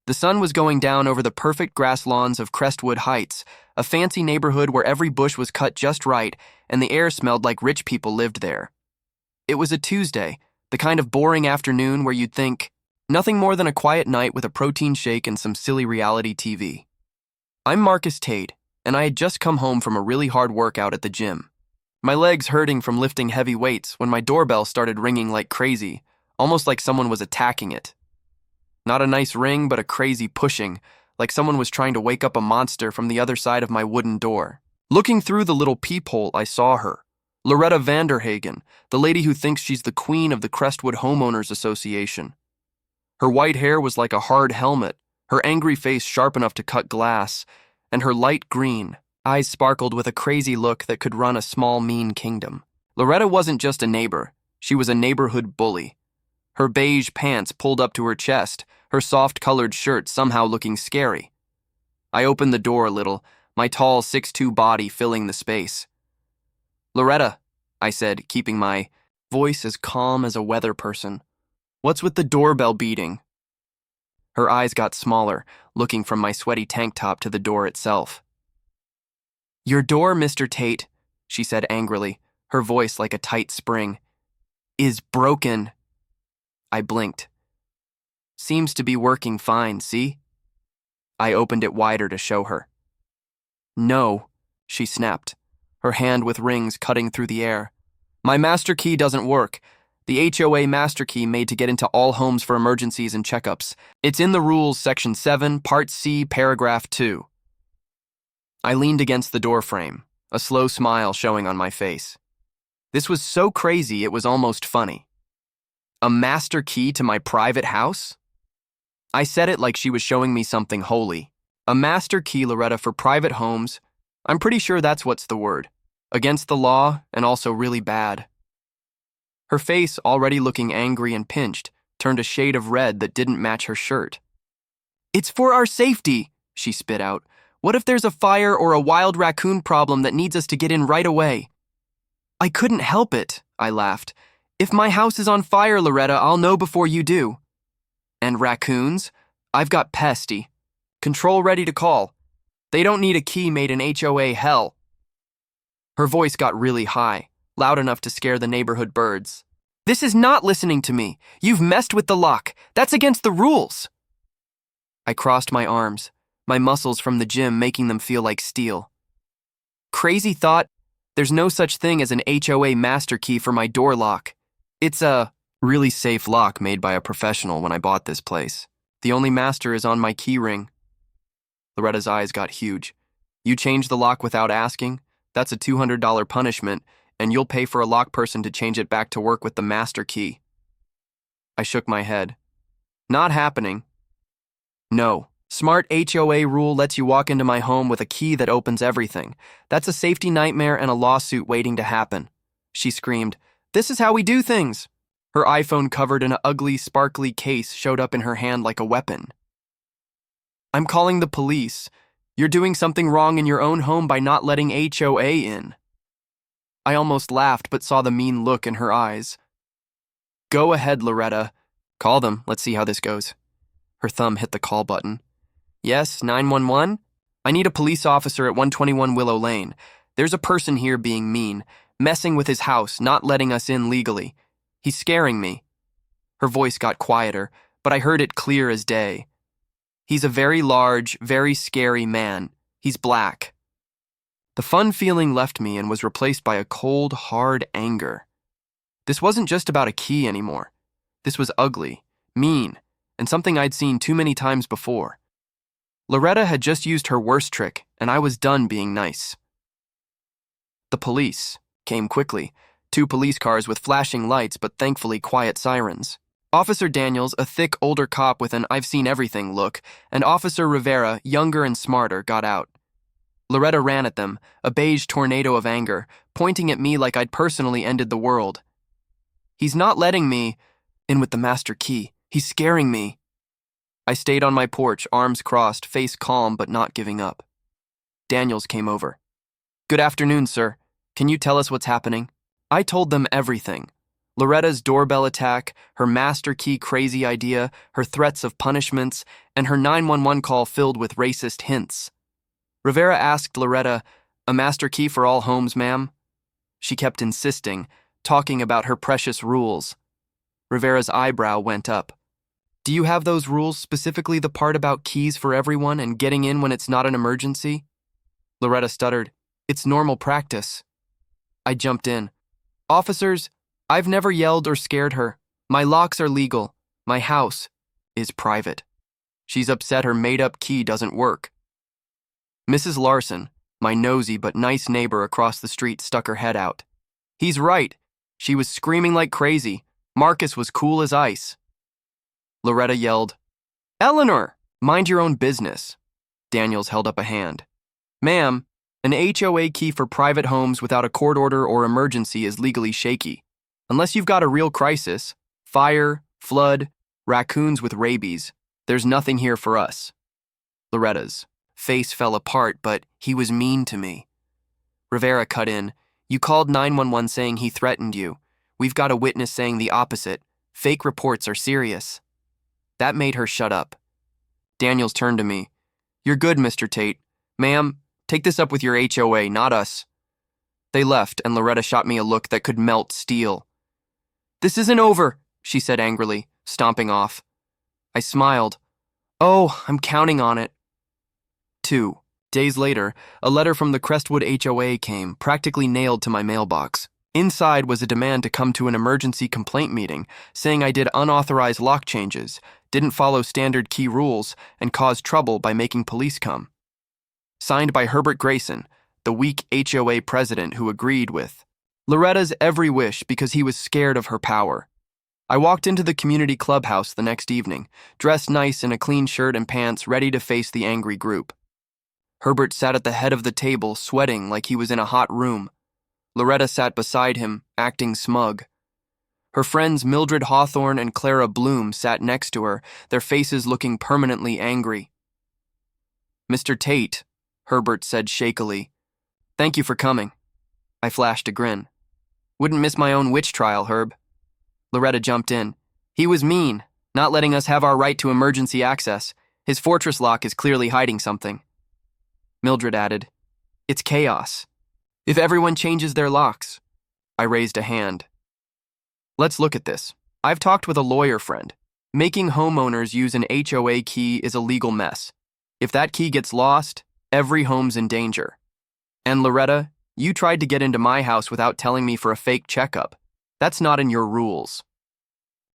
The sun was going down over the perfect grass lawns of Crestwood Heights, a fancy neighborhood where every bush was cut just right and the air smelled like rich people lived there. It was a Tuesday, the kind of boring afternoon where you'd think, nothing more than a quiet night with a protein shake and some silly reality TV. I'm Marcus Tate, and I had just come home from a really hard workout at the gym. My legs hurting from lifting heavy weights when my doorbell started ringing like crazy, almost like someone was attacking it. Not a nice ring, but a crazy pushing, like someone was trying to wake up a monster from the other side of my wooden door. Looking through the little peephole, I saw her. Loretta Vanderhagen, the lady who thinks she's the queen of the Crestwood Homeowners Association. Her white hair was like a hard helmet, her angry face sharp enough to cut glass, and her light green eyes sparkled with a crazy look that could run a small, mean kingdom. Loretta wasn't just a neighbor, she was a neighborhood bully. Her beige pants pulled up to her chest, her soft-colored shirt somehow looking scary. I opened the door a little, my tall 6'2" body filling the space. "Loretta," I said, keeping my voice as calm as a weather person. "What's with the doorbell beating?" Her eyes got smaller, looking from my sweaty tank top to the door itself. "Your door, Mr. Tate," she said angrily, her voice like a tight spring, "is broken." I blinked. "Seems to be working fine, see?" I opened it wider to show her. "No," she snapped, her hand with rings cutting through the air. "My master key doesn't work. The HOA master key made to get into all homes for emergencies and checkups. It's in the rules, Section 7, Part C, Paragraph 2. I leaned against the door frame, a slow smile showing on my face. This was so crazy it was almost funny. A master key to my private house? I said it like she was showing me something holy. A master key, Loretta, for private homes. I'm pretty sure that's what's the word. Against the law, and also really bad. Her face, already looking angry and pinched, turned a shade of red that didn't match her shirt. "It's for our safety," she spit out. "What if there's a fire or a wild raccoon problem that needs us to get in right away?" "I couldn't help it," I laughed. "If my house is on fire, Loretta, I'll know before you do." "And raccoons? I've got pesty. Control ready to call. They don't need a key made in HOA hell." Her voice got really high, loud enough to scare the neighborhood birds. "This is not listening to me. You've messed with the lock. That's against the rules." I crossed my arms, my muscles from the gym making them feel like steel. "Crazy thought. There's no such thing as an HOA master key for my door lock. It's a really safe lock made by a professional when I bought this place. The only master is on my key ring." Loretta's eyes got huge. "You change the lock without asking? That's a $200 punishment, and you'll pay for a lock person to change it back to work with the master key." I shook my head. "Not happening." "No. Smart HOA rule lets you walk into my home with a key that opens everything. That's a safety nightmare and a lawsuit waiting to happen." She screamed, "This is how we do things." Her iPhone covered in an ugly, sparkly case showed up in her hand like a weapon. "I'm calling the police. You're doing something wrong in your own home by not letting HOA in." I almost laughed but saw the mean look in her eyes. "Go ahead, Loretta. Call them. Let's see how this goes." Her thumb hit the call button. "Yes, 911? I need a police officer at 121 Willow Lane. There's a person here being mean, messing with his house, not letting us in legally. He's scaring me." Her voice got quieter, but I heard it clear as day. "He's a very large, very scary man. He's black." The fun feeling left me and was replaced by a cold, hard anger. This wasn't just about a key anymore. This was ugly, mean, and something I'd seen too many times before. Loretta had just used her worst trick, and I was done being nice. The police came quickly, 2 police cars with flashing lights but thankfully quiet sirens. Officer Daniels, a thick, older cop with an I've-seen-everything look, and Officer Rivera, younger and smarter, got out. Loretta ran at them, a beige tornado of anger, pointing at me like I'd personally ended the world. "He's not letting me in with the master key. He's scaring me." I stayed on my porch, arms crossed, face calm but not giving up. Daniels came over. "Good afternoon, sir. Can you tell us what's happening?" I told them everything. Loretta's doorbell attack, her master key crazy idea, her threats of punishments, and her 911 call filled with racist hints. Rivera asked Loretta, "A master key for all homes, ma'am?" She kept insisting, talking about her precious rules. Rivera's eyebrow went up. "Do you have those rules, specifically the part about keys for everyone and getting in when it's not an emergency?" Loretta stuttered, "It's normal practice." I jumped in. "Officers, I've never yelled or scared her. My locks are legal. My house is private. She's upset her made-up key doesn't work." Mrs. Larson, my nosy but nice neighbor across the street, stuck her head out. "He's right. She was screaming like crazy. Marcus was cool as ice." Loretta yelled, "Eleanor, mind your own business." Daniels held up a hand. "Ma'am, an HOA key for private homes without a court order or emergency is legally shaky. Unless you've got a real crisis, fire, flood, raccoons with rabies, there's nothing here for us." Loretta's face fell apart, but he was mean to me. Rivera cut in, "You called 911 saying he threatened you. We've got a witness saying the opposite. Fake reports are serious." That made her shut up. Daniels turned to me. "You're good, Mr. Tate. Ma'am, take this up with your HOA, not us." They left, and Loretta shot me a look that could melt steel. "This isn't over," she said angrily, stomping off. I smiled. "Oh, I'm counting on it." 2 days later, a letter from the Crestwood HOA came, practically nailed to my mailbox. Inside was a demand to come to an emergency complaint meeting, saying I did unauthorized lock changes, didn't follow standard key rules, and caused trouble by making police come. Signed by Herbert Grayson, the weak HOA president who agreed with Loretta's every wish because he was scared of her power. I walked into the community clubhouse the next evening, dressed nice in a clean shirt and pants, ready to face the angry group. Herbert sat at the head of the table, sweating like he was in a hot room. Loretta sat beside him, acting smug. Her friends Mildred Hawthorne and Clara Bloom sat next to her, their faces looking permanently angry. "Mr. Tate," Herbert said shakily, "thank you for coming." I flashed a grin. "Wouldn't miss my own witch trial, Herb." Loretta jumped in. "He was mean, not letting us have our right to emergency access. His fortress lock is clearly hiding something." Mildred added, "It's chaos. If everyone changes their locks." I raised a hand. "Let's look at this. I've talked with a lawyer friend. Making homeowners use an HOA key is a legal mess. If that key gets lost, every home's in danger. And Loretta, you tried to get into my house without telling me for a fake checkup. That's not in your rules."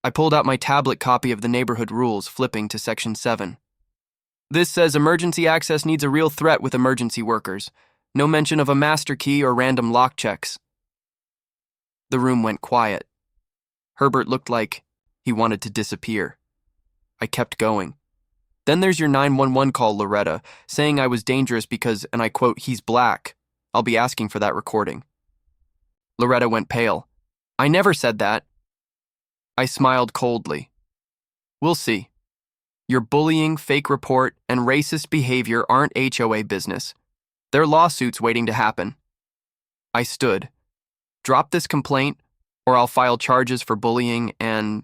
I pulled out my tablet copy of the neighborhood rules, flipping to Section 7. "This says emergency access needs a real threat with emergency workers. No mention of a master key or random lock checks." The room went quiet. Herbert looked like he wanted to disappear. I kept going. "Then there's your 911 call, Loretta, saying I was dangerous because, and I quote, 'he's black.' I'll be asking for that recording." Loretta went pale. "I never said that." I smiled coldly. "We'll see. Your bullying, fake report, and racist behavior aren't HOA business. They're lawsuits waiting to happen." I stood. "Drop this complaint, or I'll file charges for bullying and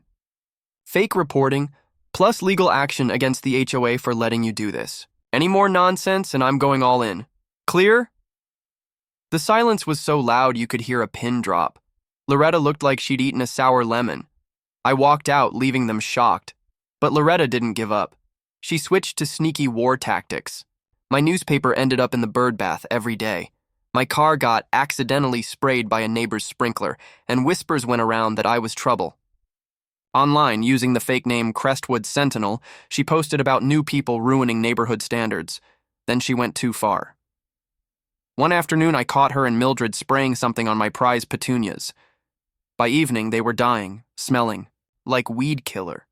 fake reporting, plus legal action against the HOA for letting you do this. Any more nonsense, and I'm going all in. Clear?" The silence was so loud you could hear a pin drop. Loretta looked like she'd eaten a sour lemon. I walked out, leaving them shocked. But Loretta didn't give up. She switched to sneaky war tactics. My newspaper ended up in the birdbath every day. My car got accidentally sprayed by a neighbor's sprinkler, and whispers went around that I was trouble. Online, using the fake name Crestwood Sentinel, she posted about new people ruining neighborhood standards. Then she went too far. One afternoon, I caught her and Mildred spraying something on my prize petunias. By evening, they were dying, smelling like weed killer.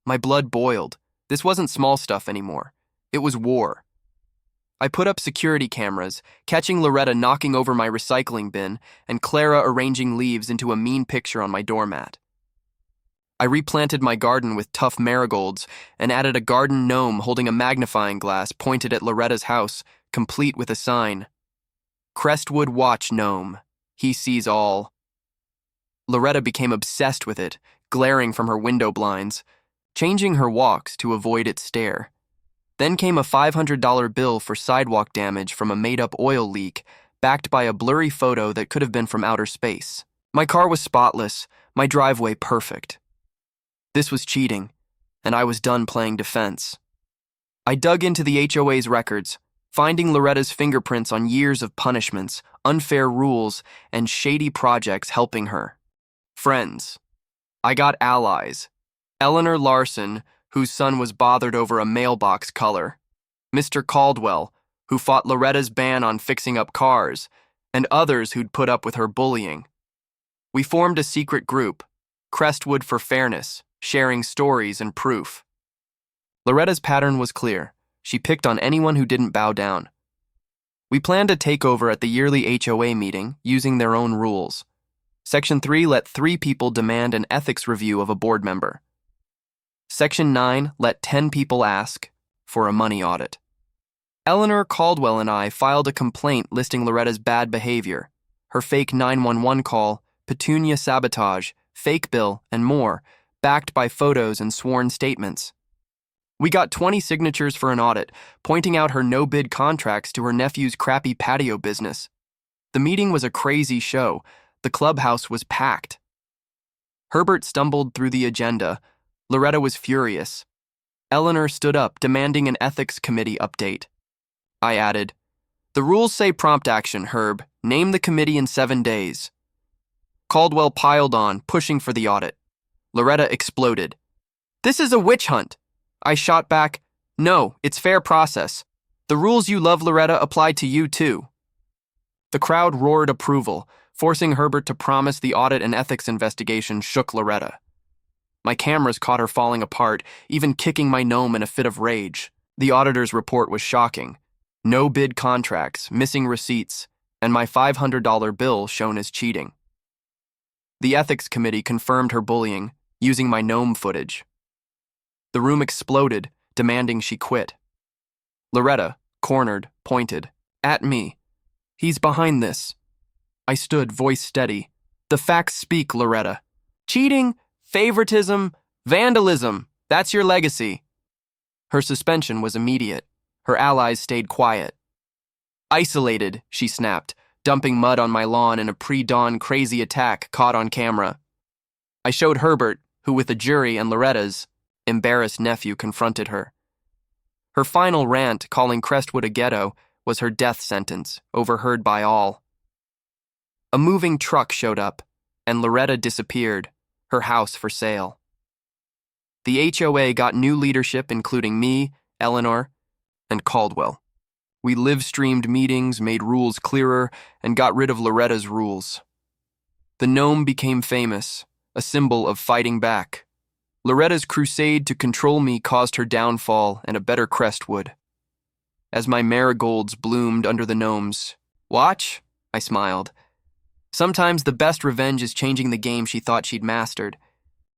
My blood boiled. This wasn't small stuff anymore. It was war. I put up security cameras, catching Loretta knocking over my recycling bin and Clara arranging leaves into a mean picture on my doormat. I replanted my garden with tough marigolds and added a garden gnome holding a magnifying glass pointed at Loretta's house, complete with a sign. "Crestwood Watch Gnome. He sees all." Loretta became obsessed with it, glaring from her window blinds, changing her walks to avoid its stare. Then came a $500 bill for sidewalk damage from a made-up oil leak, backed by a blurry photo that could have been from outer space. My car was spotless, my driveway perfect. This was cheating, and I was done playing defense. I dug into the HOA's records, finding Loretta's fingerprints on years of punishments, unfair rules, and shady projects helping her. Friends. I got allies. Eleanor Larson, whose son was bothered over a mailbox color. Mr. Caldwell, who fought Loretta's ban on fixing up cars, and others who'd put up with her bullying. We formed a secret group, Crestwood for Fairness, sharing stories and proof. Loretta's pattern was clear. She picked on anyone who didn't bow down. We planned a takeover at the yearly HOA meeting using their own rules. Section 3 let 3 people demand an ethics review of a board member. Section 9 let 10 people ask for a money audit. Eleanor Caldwell and I filed a complaint listing Loretta's bad behavior, her fake 911 call, petunia sabotage, fake bill, and more, backed by photos and sworn statements. We got 20 signatures for an audit, pointing out her no-bid contracts to her nephew's crappy patio business. The meeting was a crazy show. The clubhouse was packed. Herbert stumbled through the agenda. Loretta was furious. Eleanor stood up, demanding an ethics committee update. I added, "The rules say prompt action, Herb. Name the committee in 7 days." Caldwell piled on, pushing for the audit. Loretta exploded. "This is a witch hunt." I shot back, "No, it's fair process. The rules you love, Loretta, apply to you too." The crowd roared approval, forcing Herbert to promise the audit and ethics investigation shook Loretta. My cameras caught her falling apart, even kicking my gnome in a fit of rage. The auditor's report was shocking. No bid contracts, missing receipts, and my $500 bill shown as cheating. The ethics committee confirmed her bullying, using my gnome footage. The room exploded, demanding she quit. Loretta, cornered, pointed. At me. "He's behind this." I stood, voice steady. "The facts speak, Loretta. Cheating, favoritism, vandalism. That's your legacy." Her suspension was immediate. Her allies stayed quiet. "Isolated," she snapped, dumping mud on my lawn in a pre-dawn crazy attack caught on camera. I showed Herbert, who with the jury and Loretta's embarrassed nephew confronted her. Her final rant, calling Crestwood a ghetto, was her death sentence, overheard by all. A moving truck showed up, and Loretta disappeared, her house for sale. The HOA got new leadership, including me, Eleanor, and Caldwell. We live-streamed meetings, made rules clearer, and got rid of Loretta's rules. The gnome became famous, a symbol of fighting back. Loretta's crusade to control me caused her downfall and a better Crestwood. As my marigolds bloomed under the gnomes, "Watch," I smiled. Sometimes the best revenge is changing the game she thought she'd mastered.